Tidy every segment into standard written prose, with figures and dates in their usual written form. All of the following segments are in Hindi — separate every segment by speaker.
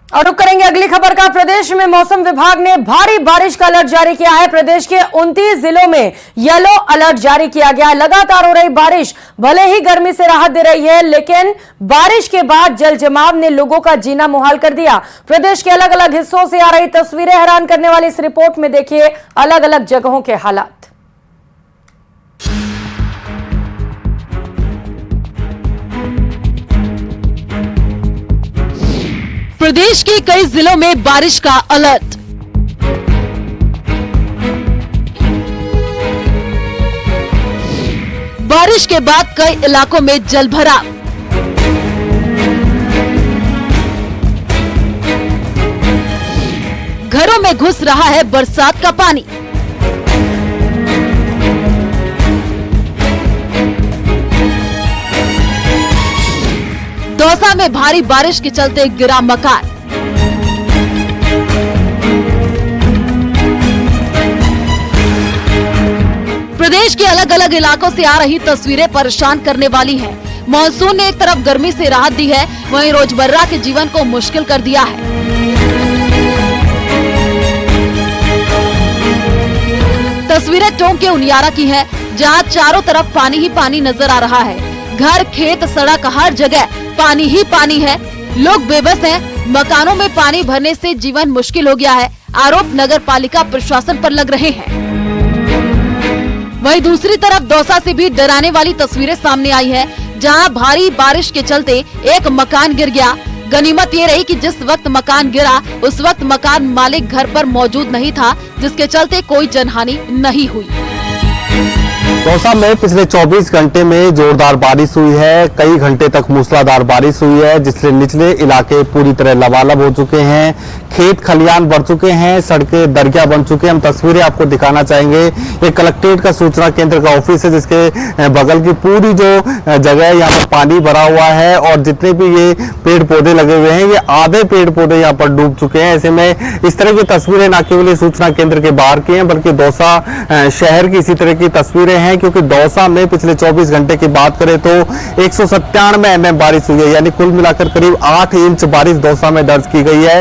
Speaker 1: और रुक करेंगे अगली खबर का। प्रदेश में मौसम विभाग ने भारी बारिश का अलर्ट जारी किया है। प्रदेश के 29 जिलों में येलो अलर्ट जारी किया गया है। लगातार हो रही बारिश भले ही गर्मी से राहत दे रही है, लेकिन बारिश के बाद जल जमाव ने लोगों का जीना मुहाल कर दिया। प्रदेश के अलग अलग हिस्सों से आ रही तस्वीरें हैरान करने वाली। इस रिपोर्ट में देखिए अलग अलग जगहों के हालात।
Speaker 2: प्रदेश के कई जिलों में बारिश का अलर्ट। बारिश के बाद कई इलाकों में जलभराव। घरों में घुस रहा है बरसात का पानी। दौसा में भारी बारिश के चलते गिरा मकान। प्रदेश के अलग अलग इलाकों से आ रही तस्वीरें परेशान करने वाली हैं। मॉनसून ने एक तरफ गर्मी से राहत दी है, वहीं रोजमर्रा के जीवन को मुश्किल कर दिया है। तस्वीरें टोंक के उनियारा की है, जहां चारों तरफ पानी ही पानी नजर आ रहा है। घर, खेत, सड़क, हर जगह पानी ही पानी है। लोग बेबस हैं। मकानों में पानी भरने से जीवन मुश्किल हो गया है। आरोप नगर पालिका प्रशासन पर लग रहे हैं। वहीं दूसरी तरफ दौसा से भी डराने वाली तस्वीरें सामने आई है, जहां भारी बारिश के चलते एक मकान गिर गया। गनीमत ये रही कि जिस वक्त मकान गिरा उस वक्त मकान मालिक घर पर मौजूद नहीं था, जिसके चलते कोई जनहानि नहीं हुई।
Speaker 3: दौसा में पिछले 24 घंटे में जोरदार बारिश हुई है। कई घंटे तक मूसलाधार बारिश हुई है, जिससे निचले इलाके पूरी तरह लबालब हो चुके हैं। खेत खलियान बढ़ चुके हैं, सड़कें दरिया बन चुके हैं। हम तस्वीरें आपको दिखाना चाहेंगे। ये कलेक्ट्रेट का सूचना केंद्र का ऑफिस है, जिसके बगल की पूरी जो जगह है यहाँ पर पानी भरा हुआ है, और जितने भी ये पेड़ पौधे लगे हुए हैं, ये आधे पेड़ पौधे यहाँ पर डूब चुके हैं। ऐसे में इस तरह की तस्वीरें न केवल सूचना केंद्र के बाहर की हैं, बल्कि दौसा शहर की इसी तरह की तस्वीरें हैं, क्योंकि दौसा में पिछले 24 घंटे की बात करें तो 197 mm बारिश हुई है, यानी कुल मिलाकर करीब 8 इंच बारिश दौसा में दर्ज की गई है।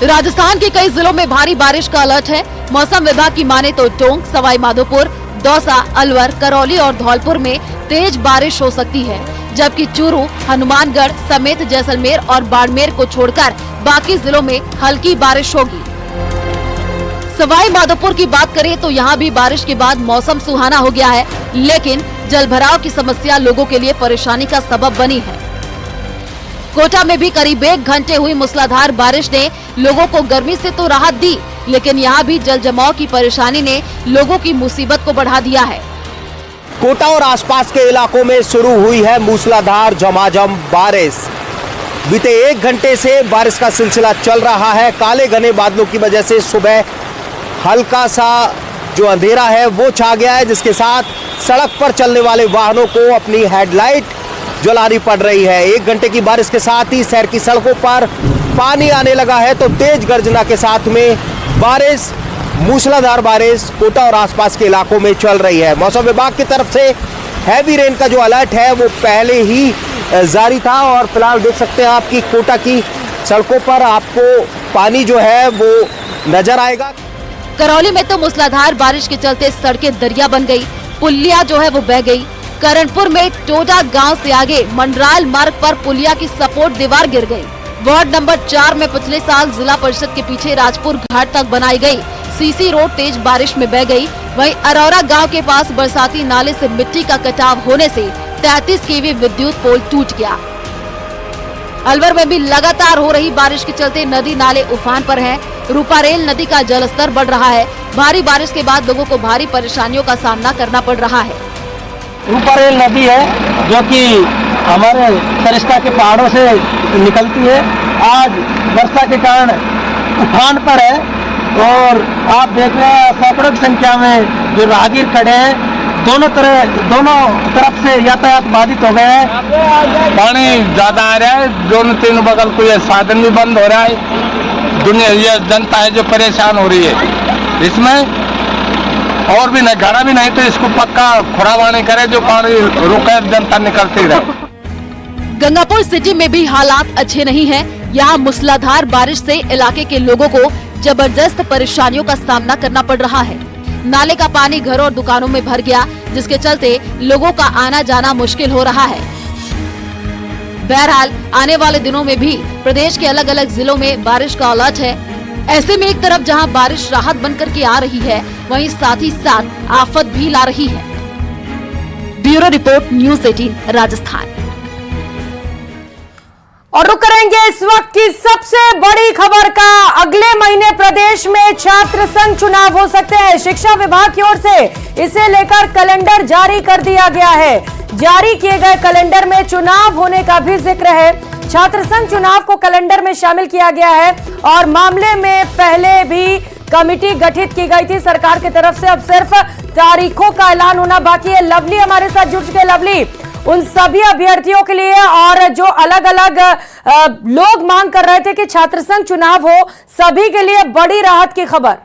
Speaker 2: राजस्थान के कई जिलों में भारी बारिश का अलर्ट है। मौसम विभाग की माने तो टोंक, सवाई माधोपुर, दौसा, अलवर, करौली और धौलपुर में तेज बारिश हो सकती है, जबकि चूरू, हनुमानगढ़ समेत जैसलमेर और बाड़मेर को छोड़कर बाकी जिलों में हल्की बारिश होगी। सवाई माधोपुर की बात करें तो यहाँ भी बारिश के बाद मौसम सुहाना हो गया है, लेकिन जलभराव की समस्या लोगों के लिए परेशानी का सबब बनी है। कोटा में भी करीब 1 घंटे हुई मूसलाधार बारिश ने लोगों को गर्मी से तो राहत दी, लेकिन यहाँ भी जल जमाव की परेशानी ने लोगों की मुसीबत को बढ़ा दिया है।
Speaker 4: कोटा और आसपास के इलाकों में शुरू हुई है मूसलाधार झमाझम बारिश। बीते 1 घंटे से बारिश का सिलसिला चल रहा है। काले घने बादलों की वजह से सुबह हल्का सा जो अंधेरा है वो छा गया है, जिसके साथ सड़क पर चलने वाले वाहनों को अपनी हेडलाइट जलानी पड़ रही है। 1 घंटे की बारिश के साथ ही शहर की सड़कों पर पानी आने लगा है, तो तेज गर्जना के साथ में बारिश, मूसलाधार बारिश कोटा और आसपास के इलाकों में चल रही है। मौसम विभाग की तरफ से हैवी रेन का जो अलर्ट है वो पहले ही जारी था, और फिलहाल देख सकते हैं आपकी कोटा की सड़कों पर आपको पानी जो है वो नजर आएगा।
Speaker 2: करौली में तो मूसलाधार बारिश के चलते सड़कें दरिया बन गई, पुलिया जो है वो बह गई। करणपुर में टोडा गांव से आगे मंडराल मार्ग पर पुलिया की सपोर्ट दीवार गिर गई। वार्ड नंबर 4 में पिछले साल जिला परिषद के पीछे राजपुर घाट तक बनाई गई सीसी रोड तेज बारिश में बह गई। वहीं अरौरा गांव के पास बरसाती नाले से मिट्टी का कटाव होने से 33 kV विद्युत पोल टूट गया। अलवर में भी लगातार हो रही बारिश के चलते नदी नाले उफान पर हैं। रूपारेल नदी का जलस्तर बढ़ रहा है। भारी बारिश के बाद लोगों को भारी परेशानियों का सामना करना पड़ रहा है।
Speaker 5: रूपारेल नदी है जो कि हमारे सरिस्का के पहाड़ों से निकलती है, आज वर्षा के कारण उफान पर है, और आप देख रहे हैं सैकड़ों की संख्या में जो राहगीर खड़े हैं। दोनों तरफ से यातायात बाधित हो गया है।
Speaker 6: पानी ज्यादा आ रहा है, दोनों तीनों बगल को ये साधन भी बंद हो रहा है। दुनिया ये जनता है जो परेशान हो रही है इसमें, और भी नहीं घड़ा भी नहीं तो इसको पक्का खुराबानी करे, जो पानी रुके जनता निकलती रहे।
Speaker 2: गंगापुर सिटी में भी हालात अच्छे नहीं हैं, यहाँ मूसलाधार बारिश से इलाके के लोगों को जबरदस्त परेशानियों का सामना करना पड़ रहा है। नाले का पानी घरों और दुकानों में भर गया, जिसके चलते लोगों का आना जाना मुश्किल हो रहा है। बहरहाल आने वाले दिनों में भी प्रदेश के अलग अलग जिलों में बारिश का अलर्ट है। ऐसे में एक तरफ जहां बारिश राहत बनकर के आ रही है, वहीं साथ ही साथ आफत भी ला रही है। Bureau report, news 18 Rajasthan.
Speaker 1: और रुक करेंगे इस वक्त की सबसे बड़ी खबर का। अगले महीने प्रदेश में छात्र संघ चुनाव हो सकते हैं। शिक्षा विभाग की ओर से इसे लेकर कैलेंडर जारी कर दिया गया है। जारी किए गए कैलेंडर में चुनाव होने का भी जिक्र है। छात्र संघ चुनाव को कैलेंडर में शामिल किया गया है और मामले में पहले भी कमेटी गठित की गई थी सरकार की तरफ से। अब सिर्फ तारीखों का ऐलान होना बाकी है। लवली हमारे साथ जुड़ चुके। लवली, उन सभी अभ्यर्थियों के लिए और जो अलग अलग लोग मांग कर रहे थे कि छात्र संघ चुनाव हो, सभी के लिए बड़ी राहत की खबर।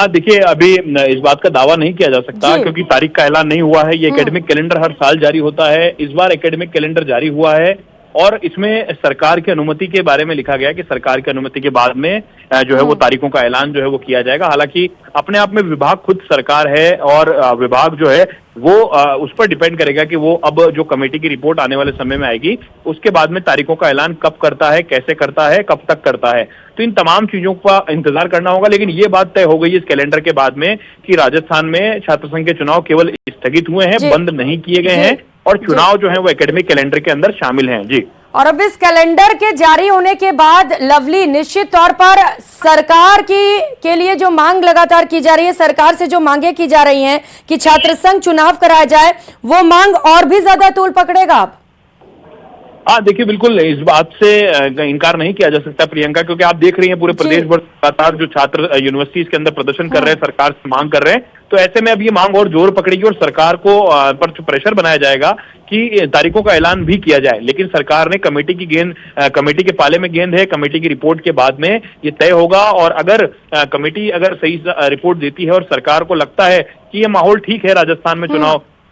Speaker 7: देखिए, अभी इस बात का दावा नहीं किया जा सकता क्योंकि तारीख का ऐलान नहीं हुआ है। ये एकेडमिक कैलेंडर हर साल जारी होता है। इस बार एकेडमिक कैलेंडर जारी हुआ है और इसमें सरकार की अनुमति के बारे में लिखा गया है कि सरकार की अनुमति के बाद में जो है वो तारीखों का ऐलान जो है वो किया जाएगा। हालांकि अपने आप में विभाग खुद सरकार है और विभाग जो है वो उस पर डिपेंड करेगा कि वो अब जो कमेटी की रिपोर्ट आने वाले समय में आएगी उसके बाद में तारीखों का ऐलान कब करता है, कैसे करता है, कब तक करता है। तो इन तमाम चीजों का इंतजार करना होगा। लेकिन ये बात तय हो गई है इस कैलेंडर के बाद में कि राजस्थान में छात्र संघ के चुनाव केवल स्थगित हुए हैं, बंद नहीं किए गए हैं और चुनाव जो है वो एकेडमिक कैलेंडर के अंदर शामिल हैं। जी,
Speaker 1: और अब इस कैलेंडर के जारी होने के बाद लवली, निश्चित तौर पर सरकार के लिए जो मांग लगातार की जा रही है, सरकार से जो मांगे की जा रही हैं कि छात्र संघ चुनाव कराया जाए, वो मांग और भी ज्यादा तूल पकड़ेगा अब।
Speaker 7: देखिए, बिल्कुल इस बात से इनकार नहीं किया जा सकता प्रियंका, क्योंकि आप देख रही हैं पूरे प्रदेश भर लगातार जो छात्र यूनिवर्सिटीज के अंदर प्रदर्शन कर रहे हैं, सरकार से मांग कर रहे हैं। तो ऐसे में अब ये मांग और जोर पकड़ेगी और सरकार को पर प्रेशर बनाया जाएगा कि तारीखों का ऐलान भी किया जाए। लेकिन सरकार ने कमेटी के पाले में गेंद है। कमेटी की रिपोर्ट के बाद में ये तय होगा और अगर कमेटी अगर सही रिपोर्ट देती है और सरकार को लगता है कि ये माहौल ठीक है राजस्थान में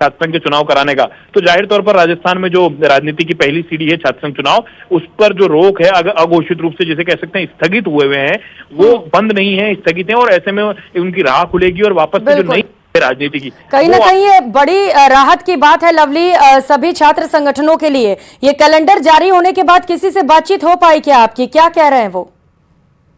Speaker 7: छात्र संघ के चुनाव कराने का, तो जाहिर तौर पर राजस्थान में जो राजनीति की पहली सीढ़ी है छात्र संघ चुनाव, उस पर जो रोक है अगर अघोषित रूप से जिसे कह सकते हैं स्थगित हुए हैं, वो बंद नहीं है, स्थगित है और ऐसे में उनकी राह खुलेगी और वापस से जो नई राजनीति की
Speaker 1: कहीं ना कहीं ये बड़ी राहत की बात है लवली सभी छात्र संगठनों के लिए। ये कैलेंडर जारी होने के बाद किसी से बातचीत हो पाई क्या आपकी? क्या कह रहे हैं वो?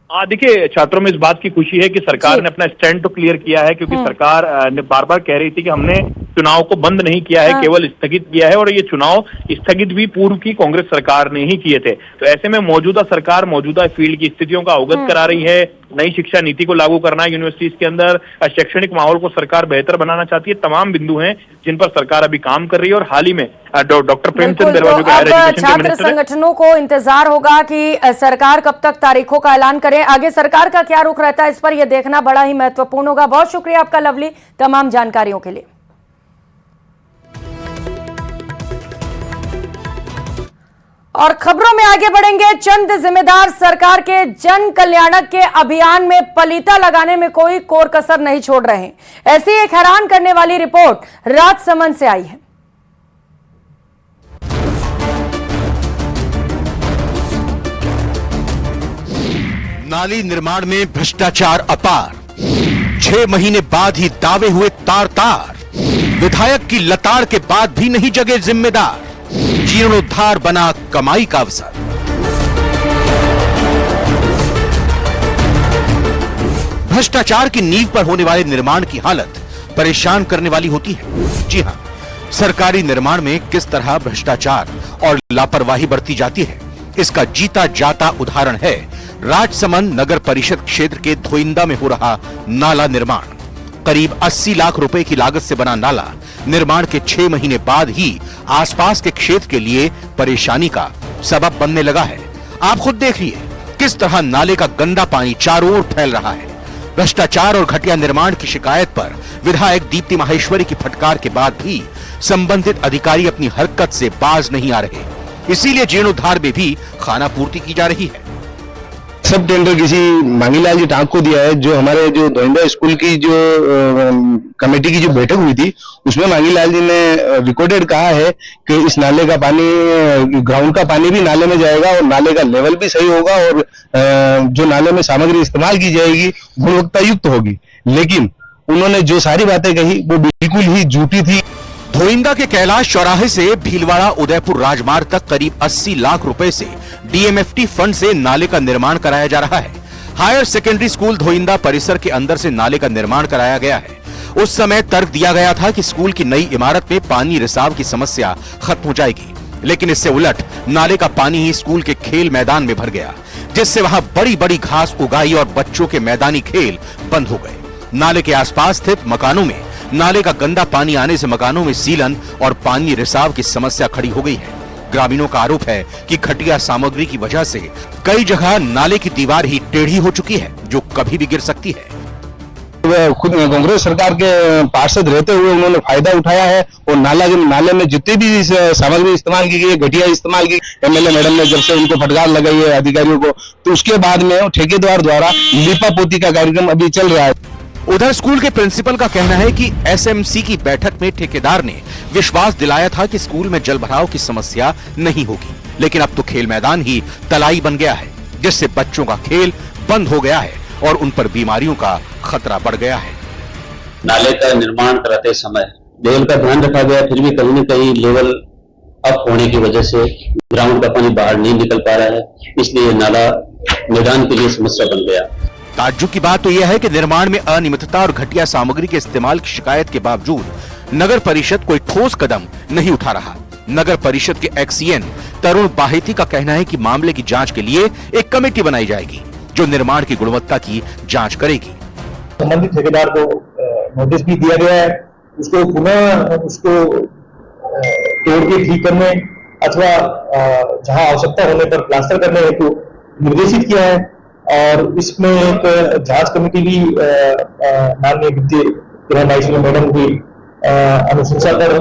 Speaker 7: देखिए, छात्रों में इस बात की खुशी है कि सरकार ने अपना स्टैंड तो क्लियर किया है, क्योंकि सरकार ने बार बार कह रही थी कि हमने चुनाव को बंद नहीं किया है, केवल स्थगित किया है और ये चुनाव स्थगित भी पूर्व की कांग्रेस सरकार ने ही किए थे। तो ऐसे में मौजूदा सरकार मौजूदा फील्ड की स्थितियों का अवगत करा रही है। नई शिक्षा नीति को लागू करना है यूनिवर्सिटीज के अंदर, शैक्षणिक माहौल को सरकार बेहतर बनाना चाहती है। तमाम बिंदु हैं जिन पर सरकार अभी काम कर रही है और हाल ही में डॉक्टर प्रेमचंद बेरवा जो हायर एजुकेशन के
Speaker 1: छात्र संगठनों को इंतजार होगा कि सरकार कब तक तारीखों का ऐलान करे। आगे सरकार का क्या रुख रहता है इस पर यह देखना बड़ा ही महत्वपूर्ण होगा। बहुत शुक्रिया आपका लवली तमाम जानकारियों के लिए। और खबरों में आगे बढ़ेंगे। चंद जिम्मेदार सरकार के जन कल्याणक के अभियान में पलीता लगाने में कोई कोर कसर नहीं छोड़ रहे हैं। ऐसी एक हैरान करने वाली रिपोर्ट राजसमंद से आई है।
Speaker 8: नाली निर्माण में भ्रष्टाचार अपार, 6 महीने बाद ही दावे हुए तार तार, विधायक की लताड़ के बाद भी नहीं जगे जिम्मेदार, जीर्णोद्धार बना कमाई का अवसर। भ्रष्टाचार की नींव पर होने वाले निर्माण की हालत परेशान करने वाली होती है। जी हां, सरकारी निर्माण में किस तरह भ्रष्टाचार और लापरवाही बरती जाती है, इसका जीता जाता उदाहरण है राजसमंद नगर परिषद क्षेत्र के धोइंदा में हो रहा नाला निर्माण। करीब 80 लाख रुपए की लागत से बना नाला निर्माण के 6 महीने बाद ही आसपास के क्षेत्र के लिए परेशानी का सबब बनने लगा है। आप खुद देखिए किस तरह नाले का गंदा पानी चारों ओर फैल रहा है। भ्रष्टाचार और घटिया निर्माण की शिकायत पर विधायक दीप्ति माहेश्वरी की फटकार के बाद भी संबंधित अधिकारी अपनी हरकत से बाज नहीं आ रहे। इसीलिए जीर्णोद्धार में भी खाना पूर्ति की जा रही है।
Speaker 9: सब टेंडर किसी मांगीलाल जी टांक को दिया है। जो हमारे जो धोइंदा स्कूल की जो कमेटी की जो बैठक हुई थी उसमें मांगीलाल जी ने रिकॉर्डेड कहा है कि इस नाले का पानी, ग्राउंड का पानी भी नाले में जाएगा और नाले का लेवल भी सही होगा और जो नाले में सामग्री इस्तेमाल की जाएगी गुणवत्ता युक्त होगी। लेकिन उन्होंने जो सारी बातें कही वो बिल्कुल ही झूठी थी।
Speaker 8: धोइंदा के कैलाश चौराहे से भीलवाड़ा उदयपुर राजमार्ग तक करीब 80 लाख रुपए से डीएमएफटी फंड से नाले का निर्माण कराया जा रहा है। हायर सेकेंडरी स्कूल धोइंदा परिसर के अंदर से नाले का निर्माण कराया गया है। उस समय तर्क दिया गया था कि स्कूल की नई इमारत में पानी रिसाव की समस्या खत्म हो जाएगी, लेकिन इससे उलट नाले का पानी ही स्कूल के खेल मैदान में भर गया, जिससे वहां बड़ी बड़ी घास उगाई और बच्चों के मैदानी खेल बंद हो गए। नाले के आसपास स्थित मकानों में नाले का गंदा पानी आने से मकानों में सीलन और पानी रिसाव की समस्या खड़ी हो गई है। ग्रामीणों का आरोप है कि घटिया सामग्री की वजह से कई जगह नाले की दीवार ही टेढ़ी हो चुकी है, जो कभी भी गिर सकती है।
Speaker 9: खुद कांग्रेस सरकार के पार्षद रहते हुए उन्होंने फायदा उठाया है और नाले में जितनी भी सामग्री इस्तेमाल की गई, घटिया इस्तेमाल की, एमएलए मैडम ने जब से उनको फटकार लगाई है अधिकारियों को, तो उसके बाद में ठेकेदार द्वारा लीपापोती का कार्यक्रम अभी चल रहा है।
Speaker 8: उधर स्कूल के प्रिंसिपल का कहना है कि एसएमसी की बैठक में ठेकेदार ने विश्वास दिलाया था कि स्कूल में जलभराव की समस्या नहीं होगी, लेकिन अब तो खेल मैदान ही तलाई बन गया है, जिससे बच्चों का खेल बंद हो गया है और उन पर बीमारियों का खतरा बढ़ गया है।
Speaker 10: नाले का निर्माण कराते समय लेवल का ध्यान रखा गया, फिर भी कहीं न कहीं लेवल अप होने की वजह से ग्राउंड का पानी बाहर नहीं निकल पा रहा है, इसलिए नाला मैदान के लिए समस्या बन गया।
Speaker 8: ताज्जुब की बात तो यह है कि निर्माण में अनियमितता और घटिया सामग्री के इस्तेमाल की शिकायत के बावजूद नगर परिषद कोई ठोस कदम नहीं उठा रहा। नगर परिषद के एक्सीएन तरुण बाहेती का कहना है कि मामले की जांच के लिए एक कमेटी बनाई जाएगी, जो निर्माण की गुणवत्ता की जांच करेगी।
Speaker 5: संबंधित ठेकेदार को नोटिस भी दिया गया है, उसको पुनः उसको तोड़ के ठीक करने अथवा जहां आवश्यकता होने पर प्लास्टर करने हेतु निर्देशित किया है। और इसमें एक जांच कमेटी भी माननीय वित्तीय गृह मैडम की अनुशंसा पर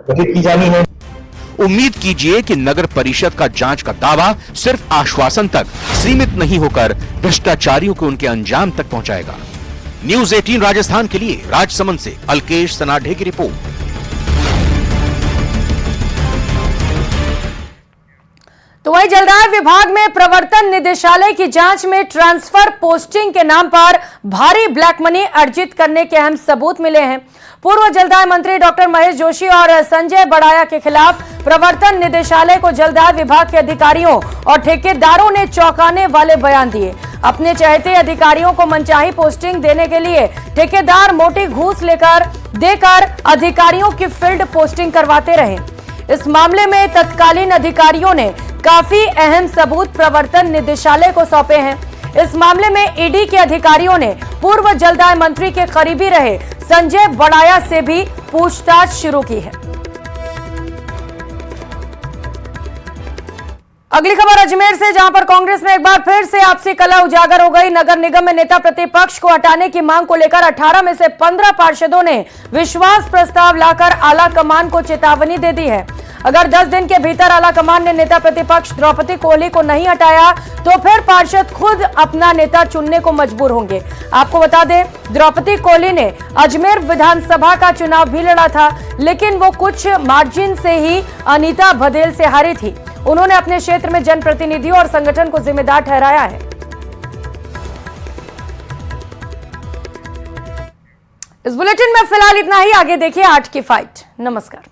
Speaker 5: गठित की जानी है।
Speaker 8: उम्मीद कीजिए कि नगर परिषद का जांच का दावा सिर्फ आश्वासन तक सीमित नहीं होकर भ्रष्टाचारियों को उनके अंजाम तक पहुंचाएगा। न्यूज 18 राजस्थान के लिए राजसमंद से अल्केश सनाढे की रिपोर्ट।
Speaker 1: तो वहीं जलदाय विभाग में प्रवर्तन निदेशालय की जांच में ट्रांसफर पोस्टिंग के नाम पर भारी ब्लैक मनी अर्जित करने के अहम सबूत मिले हैं। पूर्व जलदाय मंत्री डॉक्टर महेश जोशी और संजय बड़ाया के खिलाफ प्रवर्तन निदेशालय को जलदाय विभाग के अधिकारियों और ठेकेदारों ने चौंकाने वाले बयान दिए। अपने चहेते अधिकारियों को मनचाही पोस्टिंग देने के लिए ठेकेदार मोटी घूस देकर अधिकारियों की फील्ड पोस्टिंग करवाते रहे। इस मामले में तत्कालीन अधिकारियों ने काफी अहम सबूत प्रवर्तन निदेशालय को सौंपे हैं। इस मामले में ईडी के अधिकारियों ने पूर्व जलदाय मंत्री के करीबी रहे संजय बड़ाया से भी पूछताछ शुरू की है। अगली खबर अजमेर से, जहां पर कांग्रेस में एक बार फिर से आपसी कलह उजागर हो गई। नगर निगम में नेता प्रतिपक्ष को हटाने की मांग को लेकर 18 में से 15 पार्षदों ने विश्वास प्रस्ताव लाकर आला कमान को चेतावनी दे दी है। अगर 10 दिन के भीतर आला कमान ने नेता प्रतिपक्ष द्रौपदी कोहली को नहीं हटाया तो फिर पार्षद खुद अपना नेता चुनने को मजबूर होंगे। आपको बता दें, द्रौपदी कोहली ने अजमेर विधानसभा का चुनाव भी लड़ा था, लेकिन वो कुछ मार्जिन से ही अनीता बघेल से हारी थी। उन्होंने अपने क्षेत्र में जनप्रतिनिधियों और संगठन को जिम्मेदार ठहराया है। इस बुलेटिन में फिलहाल इतना ही। आगे देखिए 8 की फाइट। नमस्कार।